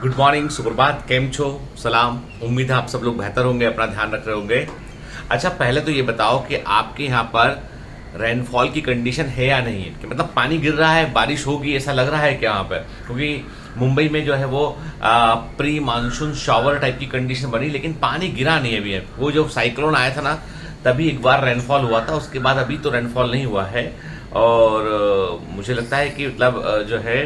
Good morning, सुप्रभात, केम छो, सलाम। उम्मीद है आप सब लोग बेहतर होंगे, अपना ध्यान रख रहे होंगे। अच्छा, पहले तो ये बताओ कि आपके यहाँ पर रेनफॉल की कंडीशन है या नहीं है, कि मतलब पानी गिर रहा है, बारिश होगी ऐसा लग रहा है क्या यहाँ पर? क्योंकि मुंबई में जो है वो प्री मानसून शावर टाइप की कंडीशन बनी, लेकिन पानी गिरा नहीं अभी है। वो जो साइक्लोन आया था ना, तभी एक बार रेनफॉल हुआ था, उसके बाद अभी तो रेनफॉल नहीं हुआ है। और मुझे लगता है कि मतलब जो है,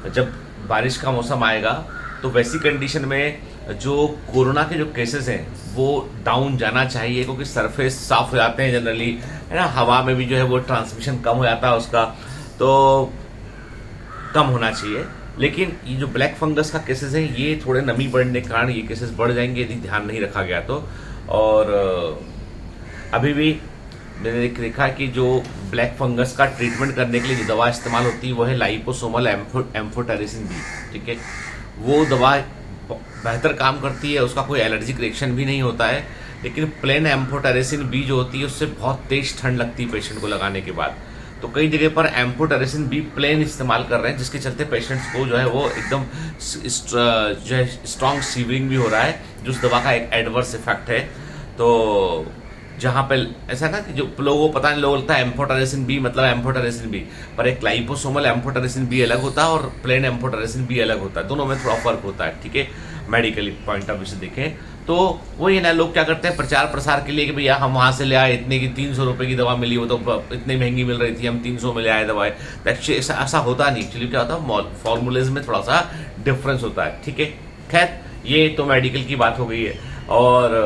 जब बारिश का मौसम आएगा तो वैसी कंडीशन में जो कोरोना के जो केसेस हैं वो डाउन जाना चाहिए, क्योंकि सरफेस साफ हो जाते हैं जनरली, है ना। हवा में भी जो है वो ट्रांसमिशन कम हो जाता है उसका, तो कम होना चाहिए। लेकिन ये जो ब्लैक फंगस का केसेस है, ये थोड़े नमी बढ़ने के कारण ये केसेस बढ़ जाएंगे यदि ध्यान नहीं रखा गया तो। और अभी भी मैंने देखा कि जो ब्लैक फंगस का ट्रीटमेंट करने के लिए जो दवा इस्तेमाल होती है वो है लाइपोसोमल एम्फोटेरिसिन बी। ठीक है, वो दवा बेहतर काम करती है, उसका कोई एलर्जिक रिएक्शन भी नहीं होता है। लेकिन प्लेन एम्फोटेरिसिन बी जो होती है उससे बहुत तेज ठंड लगती है पेशेंट को लगाने के बाद। तो कई जगह पर एम्फोटेरिसिन बी प्लेन इस्तेमाल कर रहे हैं, जिसके चलते पेशेंट्स को जो है वो एकदम जो है स्ट्रॉन्ग सीवरिंग भी हो रहा है, जो उस दवा का एक एडवर्स इफेक्ट है। तो जहां पे ऐसा ना कि जो लोगों को पता नहीं, लोगों लगता है एम्फोटेरिसिन बी मतलब एम्फोटेरिसिन बी, पर एक लाइपोसोमल एम्फोटेरिसिन बी अलग होता है और प्लेन एम्फोटेरिसिन बी अलग होता है, दोनों में थोड़ा फर्क होता है। ठीक है, मेडिकली पॉइंट ऑफ व्यू से देखें तो वही ना, लोग क्या करते हैं प्रचार प्रसार के लिए कि भैया हम वहां से ले आए, इतने की 300 रुपए की दवा मिली, वो तो इतनी महंगी मिल रही थी, हम 300 में ले आए दवाएं। एक्चुअली ऐसा होता नहीं। एक्चुअली क्या होता है, फॉर्मूलेज में थोड़ा सा डिफरेंस होता है। ठीक है, खैर ये तो मेडिकल की बात हो गई है। और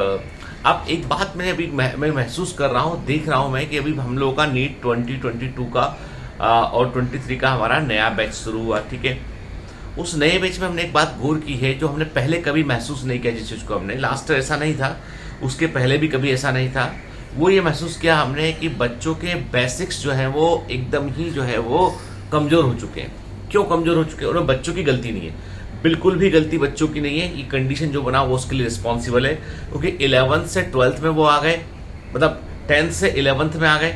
अब एक बात मैंने अभी मैं महसूस कर रहा हूँ, देख रहा हूँ मैं, कि अभी हम लोगों का नीट 2022 का और 23 का हमारा नया बैच शुरू हुआ। ठीक है, उस नए बैच में हमने एक बात गौर की है जो हमने पहले कभी महसूस नहीं किया, जिस चीज को हमने लास्ट ईयर ऐसा नहीं था, उसके पहले भी कभी ऐसा नहीं था। वो ये महसूस किया हमने कि बच्चों के बेसिक्स जो है वो एकदम ही जो है वो कमजोर हो चुके हैं। क्यों कमजोर हो चुके हैं? उन्हें बच्चों की गलती नहीं है, बिल्कुल भी गलती बच्चों की नहीं है। ये कंडीशन जो बना वो उसके लिए रिस्पॉन्सिबल है, क्योंकि 11th से 12th में वो आ गए, मतलब 10th से 11th में आ गए,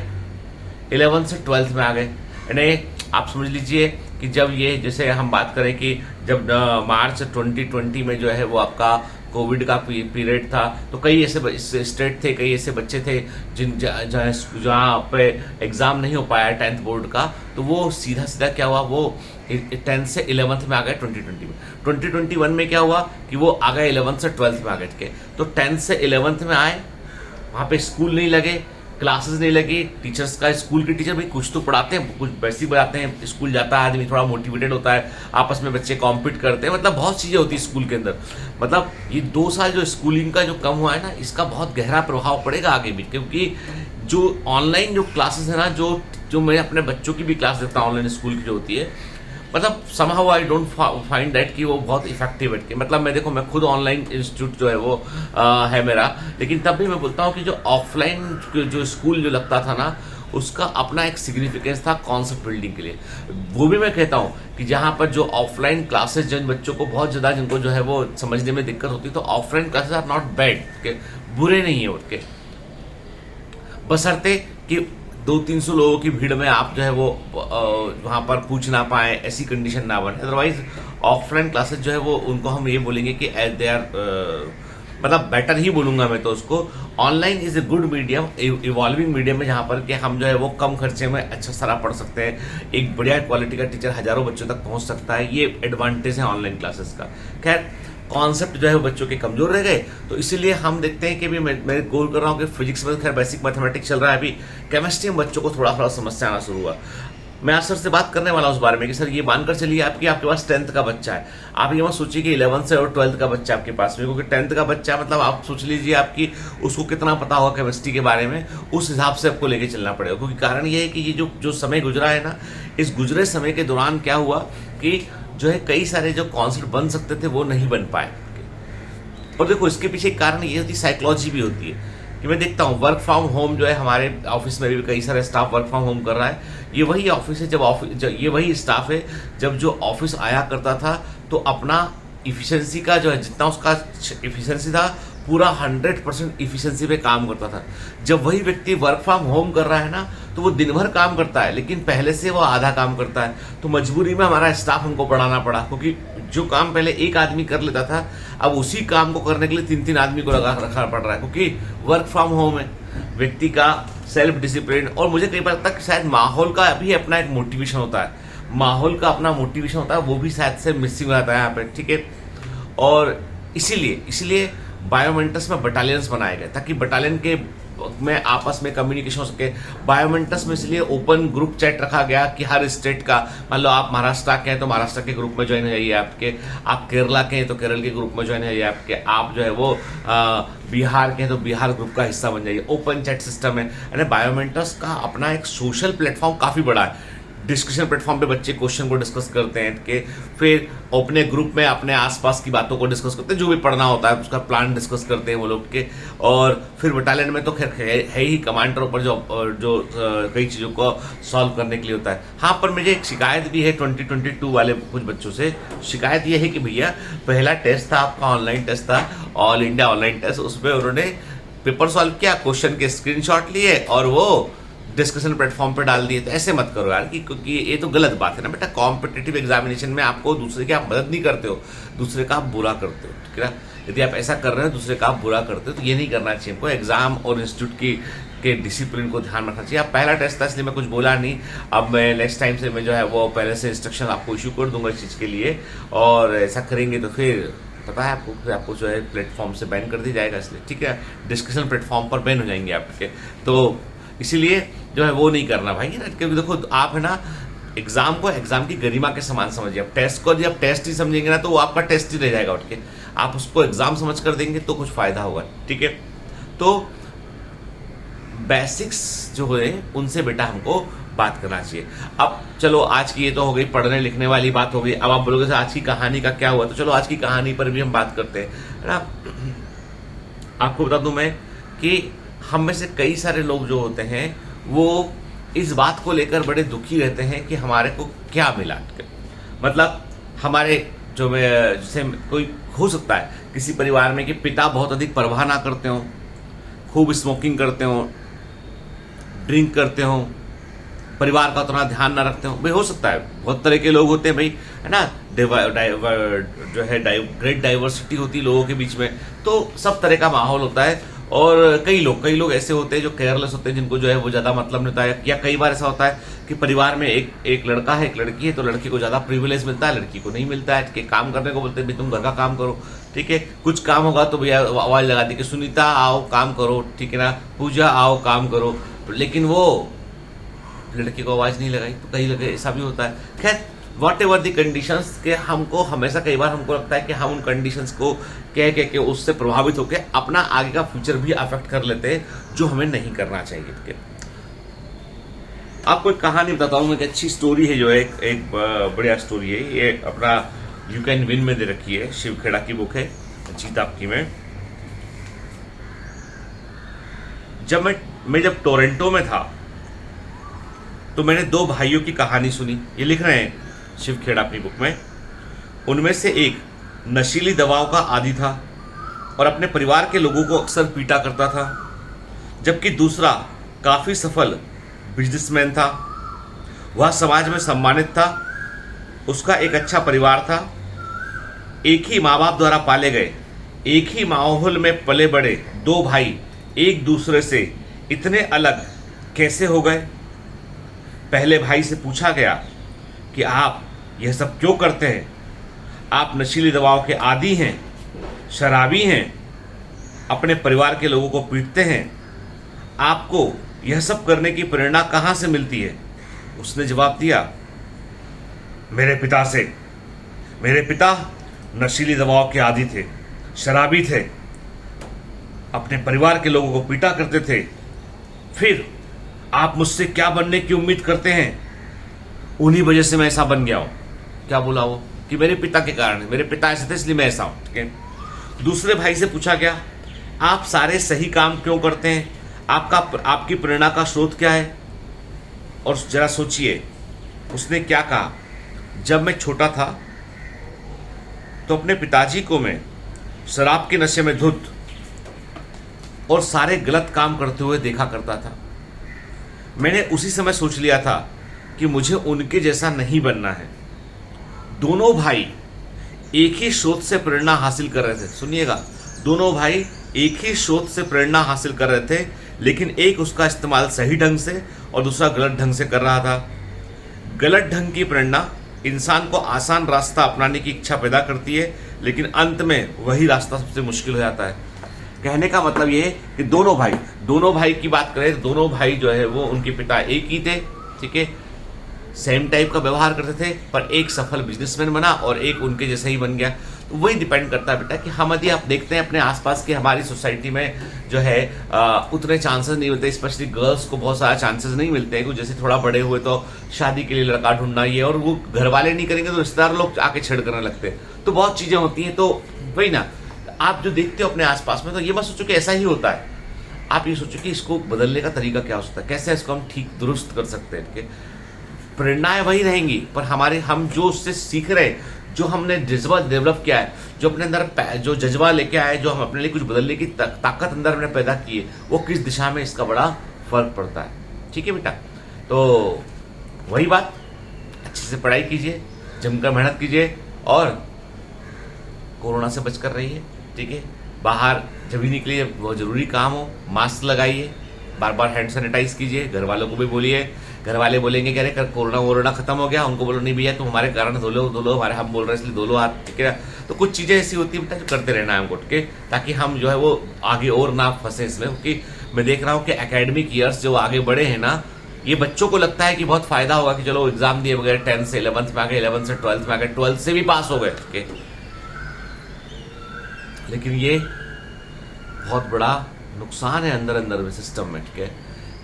11th से 12th में आ गए। यानी आप समझ लीजिए कि जब ये, जैसे हम बात करें कि जब मार्च 2020 में जो है वो आपका कोविड का पीरियड था, तो कई ऐसे स्टेट थे, कई ऐसे बच्चे थे जहाँ पे एग्जाम नहीं हो पाया 10th बोर्ड का, तो वो सीधा सीधा क्या हुआ, वो 10th से 11th में आ गए 2020 में। 2021 में क्या हुआ कि वो आ गए 11th से 12th में आ गए। ठीक है, तो 10th से 11th में आए, वहां पे स्कूल नहीं लगे, क्लासेस नहीं लगी, टीचर्स का, स्कूल के टीचर भाई कुछ तो पढ़ाते हैं, कुछ बेसिक बताते हैं, स्कूल जाता है आदमी थोड़ा मोटिवेटेड होता है, आपस में बच्चे कॉम्पीट करते हैं, मतलब बहुत चीजें होती है स्कूल के अंदर। मतलब ये 2 साल जो स्कूलिंग का जो कम हुआ है ना, इसका बहुत गहरा प्रभाव पड़ेगा आगे भी, क्योंकि जो ऑनलाइन जो क्लासेस है ना, जो मैं अपने बच्चों की भी क्लास देता हूँ ऑनलाइन स्कूल की जो होती है, मतलब somehow I don't find that कि वो बहुत इफेक्टिव है। मतलब मैं देखो, मैं खुद ऑनलाइन इंस्टीट्यूट जो है वो है मेरा, लेकिन तब भी मैं बोलता हूँ कि जो ऑफलाइन जो स्कूल जो लगता था ना, उसका अपना एक सिग्निफिकेंस था कॉन्सेप्ट बिल्डिंग के लिए। वो भी मैं कहता हूँ कि जहां पर जो ऑफलाइन क्लासेस, जिन बच्चों को बहुत ज्यादा, जिनको जो है वो समझने में दिक्कत होती है, तो offline classes are not bad, बुरे नहीं है उनके, बशर्ते कि 200-300 लोगों की भीड़ में आप जो है वो वहां पर पूछ ना पाए, ऐसी कंडीशन ना बने। अदरवाइज ऑफलाइन क्लासेस जो है वो, उनको हम ये बोलेंगे कि एज दे आर, मतलब बेटर ही बोलूंगा मैं तो उसको। Online is a good medium, evolving medium है, जहां पर कि हम जो है वो कम खर्चे में अच्छा सारा पढ़ सकते हैं, एक बढ़िया क्वालिटी का टीचर हजारों बच्चों तक पहुंच सकता है। ये एडवांटेज है ऑनलाइन क्लासेस का। खैर, कॉन्सेप्ट जो है वो बच्चों के कमजोर रह गए, तो इसीलिए हम देखते हैं कि भी मैं गोल कर रहा हूं कि फिजिक्स में खैर बेसिक मैथमेटिक्स चल रहा है, अभी केमिस्ट्री में बच्चों को थोड़ा थोड़ा समस्या आना शुरू हुआ। मैं आज सर से बात करने वाला हूं उस बारे में कि सर ये मानकर चलिए आपके पास 10th का बच्चा है, आप ये मत सोचिए कि 11th से और 12th का बच्चा आपके पास में, क्योंकि 10th का बच्चा मतलब आप सोच लीजिए आपकी उसको कितना पता होगा केमिस्ट्री के बारे में, उस हिसाब से आपको लेके चलना पड़ेगा। क्योंकि कारण ये है कि ये जो समय गुजरा है ना, इस गुजरे समय के दौरान क्या हुआ कि जो है कई सारे जो कॉन्सेप्ट बन सकते थे वो नहीं बन पाए। और देखो, इसके पीछे कारण ये होती साइकोलॉजी भी होती है कि मैं देखता हूँ वर्क फ्रॉम होम जो है, हमारे ऑफिस में भी कई सारे स्टाफ वर्क फ्रॉम होम कर रहा है। ये वही ऑफिस है ये वही स्टाफ है जब जो ऑफिस आया करता था, तो अपना इफिशिएंसी का जो है, जितना उसका इफिशिएंसी था पूरा 100% इफिशिएंसी पे काम करता था। जब वही व्यक्ति वर्क फ्रॉम होम कर रहा है ना, तो वो दिन भर काम करता है लेकिन पहले से वो आधा काम करता है। तो मजबूरी में हमारा स्टाफ हमको बढ़ाना पड़ा, क्योंकि जो काम पहले एक आदमी कर लेता था, अब उसी काम को करने के लिए 3-3 आदमी को लगा रखना पड़ रहा है, क्योंकि वर्क फ्रॉम होम है। व्यक्ति का सेल्फ डिसिप्लिन, और मुझे कई बार लगता है कि शायद माहौल का भी अपना एक मोटिवेशन होता है, माहौल का अपना मोटिवेशन होता है, वो भी शायद से मिसिंग हो जाता है यहाँ पे, ठीक है। और इसीलिए बायोमेंटस में बटालियंस बनाए गए, ताकि बटालियन के में आपस में कम्युनिकेशन हो सके। बायोमेंटस में इसलिए ओपन ग्रुप चैट रखा गया कि हर स्टेट का, मान लो आप महाराष्ट्र के हैं तो महाराष्ट्र के ग्रुप में ज्वाइन हो जाइए आपके, आप केरला के हैं तो केरल के ग्रुप में ज्वाइन हो जाइए आपके, आप जो है वो बिहार के हैं तो बिहार ग्रुप का हिस्सा बन जाइए। ओपन चैट सिस्टम है, यानी बायोमेंटस का अपना एक सोशल प्लेटफॉर्म काफी बड़ा है। डिस्कशन प्लेटफॉर्म पे बच्चे क्वेश्चन को डिस्कस करते हैं कि फिर अपने ग्रुप में अपने आसपास की बातों को डिस्कस करते हैं, जो भी पढ़ना होता है उसका प्लान डिस्कस करते हैं वो लोग के। और फिर बटालियन में तो खैर है ही कमांडर ऊपर जो कई चीज़ों को सॉल्व करने के लिए होता है। हाँ, पर मुझे एक शिकायत भी है 2022 वाले कुछ बच्चों से। शिकायत ये है कि भैया पहला टेस्ट था आपका, ऑनलाइन टेस्ट था, ऑल इंडिया ऑनलाइन टेस्ट, उसमें उन्होंने पेपर सॉल्व किया, क्वेश्चन के स्क्रीनशॉट लिए और वो डिस्कशन प्लेटफॉर्म पे डाल दिए। तो ऐसे मत करो यार, क्योंकि ये तो गलत बात है ना बेटा। कॉम्पिटिटिव एग्जामिनेशन में आपको दूसरे की आप मदद नहीं करते हो, दूसरे का आप बुरा करते हो, ठीक है ना। यदि आप ऐसा कर रहे हो दूसरे का आप बुरा करते हो तो ये नहीं करना चाहिए हमको। एग्जाम और इंस्टीट्यूट के डिसिप्लिन को ध्यान रखना चाहिए। अब पहला टेस्ट था इसलिए मैं कुछ बोला नहीं, अब मैं नेक्स्ट टाइम से मैं जो है वो पहले से इंस्ट्रक्शन आपको इशू कर दूंगा इस चीज़ के लिए, और ऐसा करेंगे तो फिर पता है आपको, फिर आपको जो है प्लेटफॉर्म से बैन कर दिया जाएगा, इसलिए ठीक है। डिस्कशन प्लेटफॉर्म पर बैन हो जाएंगे आपके, तो इसीलिए जो है वो नहीं करना भाई, क्योंकि देखो आप है ना, एग्जाम को एग्जाम की गरिमा के समान समझिए। अब टेस्ट को जब टेस्ट ही समझेंगे ना तो वो आपका टेस्ट ही रह जाएगा उठ के, आप उसको एग्जाम समझ कर देंगे तो कुछ फायदा होगा, ठीक है। तो बेसिक्स जो है उनसे बेटा हमको बात करना चाहिए। अब चलो आज की ये तो हो गई पढ़ने लिखने वाली बात हो गई। अब आप बोलोगे आज की कहानी का क्या हुआ, तो चलो आज की कहानी पर भी हम बात करते हैं, है ना। आपको बता दूं मैं कि हम में से कई सारे लोग जो होते हैं वो इस बात को लेकर बड़े दुखी रहते हैं कि हमारे को क्या मिला। मतलब हमारे जो जैसे कोई हो सकता है किसी परिवार में कि पिता बहुत अधिक परवाह ना करते हो, खूब स्मोकिंग करते हो, ड्रिंक करते हो, परिवार का उतना ध्यान ना रखते हो। भाई हो सकता है, बहुत तरह के लोग होते हैं भाई, है ना। जो है ग्रेट डाइवर्सिटी होती है लोगों के बीच में, तो सब तरह का माहौल होता है। और कई लोग ऐसे होते हैं जो केयरलेस होते हैं, जिनको जो है वो ज्यादा मतलब नहीं होता है। या कई बार ऐसा होता है कि परिवार में एक लड़का है एक लड़की है, तो लड़की को ज्यादा प्रिविलेज मिलता है, लड़की को नहीं मिलता है। कि काम करने को बोलते हैं भाई तुम घर का काम करो, ठीक है। कुछ काम होगा तो भैया आवाज लगा दी कि सुनीता आओ काम करो, ठीक है ना, पूजा आओ काम करो, लेकिन वो लड़की को आवाज नहीं लगाई। तो कहीं लगे ऐसा भी होता है। खैर वॉट एवर दी कंडीशंस के हमको हमेशा कई बार हमको लगता है कि हम उन कंडीशंस को कह के उससे प्रभावित होकर अपना आगे का फ्यूचर भी अफेक्ट कर लेते हैं, जो हमें नहीं करना चाहिए। आपको एक कहानी बताता हूँ, एक अच्छी स्टोरी है, जो है एक बढ़िया स्टोरी है। ये अपना यू कैन विन में दे रखी है, शिव खेड़ा की बुक है, जीत आपकी में। जब मैं जब टोरंटो में था तो मैंने 2 भाइयों की कहानी सुनी। ये लिख रहे हैं शिव खेड़ा अपनी बुक में। उनमें से एक नशीली दवाओं का आदी था और अपने परिवार के लोगों को अक्सर पीटा करता था, जबकि दूसरा काफी सफल बिजनेसमैन था। वह समाज में सम्मानित था, उसका एक अच्छा परिवार था। एक ही माँ बाप द्वारा पाले गए, एक ही माहौल में पले बड़े 2 भाई एक दूसरे से इतने अलग कैसे हो गए। पहले भाई से पूछा गया कि आप यह सब क्यों करते हैं? आप नशीली दवाओं के आदी हैं, शराबी हैं, अपने परिवार के लोगों को पीटते हैं। आपको यह सब करने की प्रेरणा कहाँ से मिलती है? उसने जवाब दिया, मेरे पिता से। मेरे पिता नशीली दवाओं के आदी थे, शराबी थे, अपने परिवार के लोगों को पीटा करते थे। फिर आप मुझसे क्या बनने की उम्मीद करते हैं? उन्हीं वजह से मैं ऐसा बन गया हूं। क्या बोला वो? कि मेरे पिता के कारण, मेरे पिता ऐसे थे इसलिए मैं ऐसा हूं, ठीक है। दूसरे भाई से पूछा गया, आप सारे सही काम क्यों करते हैं? आपकी प्रेरणा का स्रोत क्या है? और जरा सोचिए उसने क्या कहा, जब मैं छोटा था तो अपने पिताजी को मैं शराब के नशे में धुत और सारे गलत काम करते हुए देखा करता था। मैंने उसी समय सोच लिया था कि मुझे उनके जैसा नहीं बनना है। दोनों भाई एक ही स्रोत से प्रेरणा हासिल कर रहे थे। सुनिएगा, दोनों भाई एक ही स्रोत से प्रेरणा हासिल कर रहे थे, लेकिन एक उसका इस्तेमाल सही ढंग से और दूसरा गलत ढंग से कर रहा था। गलत ढंग की प्रेरणा इंसान को आसान रास्ता अपनाने की इच्छा पैदा करती है, लेकिन अंत में वही रास्ता सबसे मुश्किल हो जाता है। कहने का मतलब ये है कि दोनों भाई की बात करें, दोनों भाई जो है वो उनके पिता एक ही थे, ठीक है, सेम टाइप का व्यवहार करते थे, पर एक सफल बिजनेसमैन बना और एक उनके जैसा ही बन गया। तो वही डिपेंड करता है बेटा कि हम यदि आप देखते हैं अपने आसपास के हमारी सोसाइटी में जो है उतने चांसेस नहीं मिलते, स्पेशली गर्ल्स को बहुत सारा चांसेस नहीं मिलते हैं। जैसे थोड़ा बड़े हुए तो शादी के लिए लड़का ढूंढना ये, और वो घर वाले नहीं करेंगे तो रिश्तेदार लोग आके छेड़ करने लगते हैं, तो बहुत चीजें होती हैं। तो वही ना, आप जो देखते हो अपने आसपास में, तो ये मत सोचो कि ऐसा ही होता है। आप ये सोचो कि इसको बदलने का तरीका क्या हो सकता है, कैसे इसको हम ठीक दुरुस्त कर सकते हैं। प्रेरणाएं वही रहेंगी, पर हम जो उससे सीख रहे हैं, जो हमने जज्बा डेवलप किया है, जो अपने अंदर जो जज्बा लेके आए, जो हम अपने लिए कुछ बदलने की ताकत अंदर हमने पैदा की है, वो किस दिशा में, इसका बड़ा फर्क पड़ता है। ठीक है बेटा, तो वही बात, अच्छे से पढ़ाई कीजिए, जमकर मेहनत कीजिए और कोरोना से बचकर रहिए। ठीक है, बाहर जब भी निकलिए, बहुत जरूरी काम हो, मास्क लगाइए, बार बार हैंड सैनिटाइज कीजिए, घर वालों को भी बोलिए। घर वाले बोलेंगे कि अरे कोरोना खत्म हो गया, उनको बोलो नहीं भैया तुम हमारे कारण धो लो, हमारे हम बोल रहे हैं इसलिए धो लो हाथ। ठीक है, तो कुछ चीजें ऐसी होती है बेटा जो करते रहना है हमको, ठीक है, ताकि हम जो है वो आगे और ना फंसे इसमें। क्योंकि मैं देख रहा हूँ कि एकेडमिक ईयर्स जो आगे बढ़े हैं ना, ये बच्चों को लगता है कि बहुत फायदा होगा कि चलो एग्जाम दिए वगैरह, 10th से 11th में आ गए, 11th से 12th में आ गए, 12th से भी पास हो गए, ठीक है, लेकिन ये बहुत बड़ा नुकसान है अंदर अंदर सिस्टम में। ठीक है,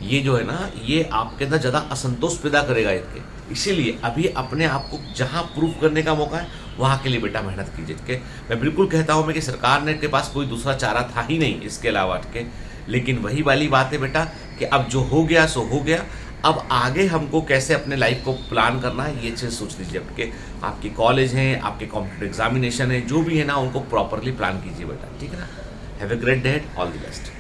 ये जो है ना, ये आपके अंदर ज्यादा असंतोष पैदा करेगा इसके। इसीलिए अभी अपने आप को जहां प्रूव करने का मौका है, वहां के लिए बेटा मेहनत कीजिए। ठीक है, मैं बिल्कुल कहता हूं मैं कि सरकार ने के पास कोई दूसरा चारा था ही नहीं इसके अलावा। ठीक है, लेकिन वही वाली बात है बेटा कि अब जो हो गया सो हो गया, अब आगे हमको कैसे अपने लाइफ को प्लान करना है, ये चीज सोच लीजिए। आपके आपके कॉलेज हैं, आपके कॉम्पिटिटिव एग्जामिनेशन है, जो भी है ना, उनको प्रॉपरली प्लान कीजिए बेटा। ठीक है ना, have a great day, all the best.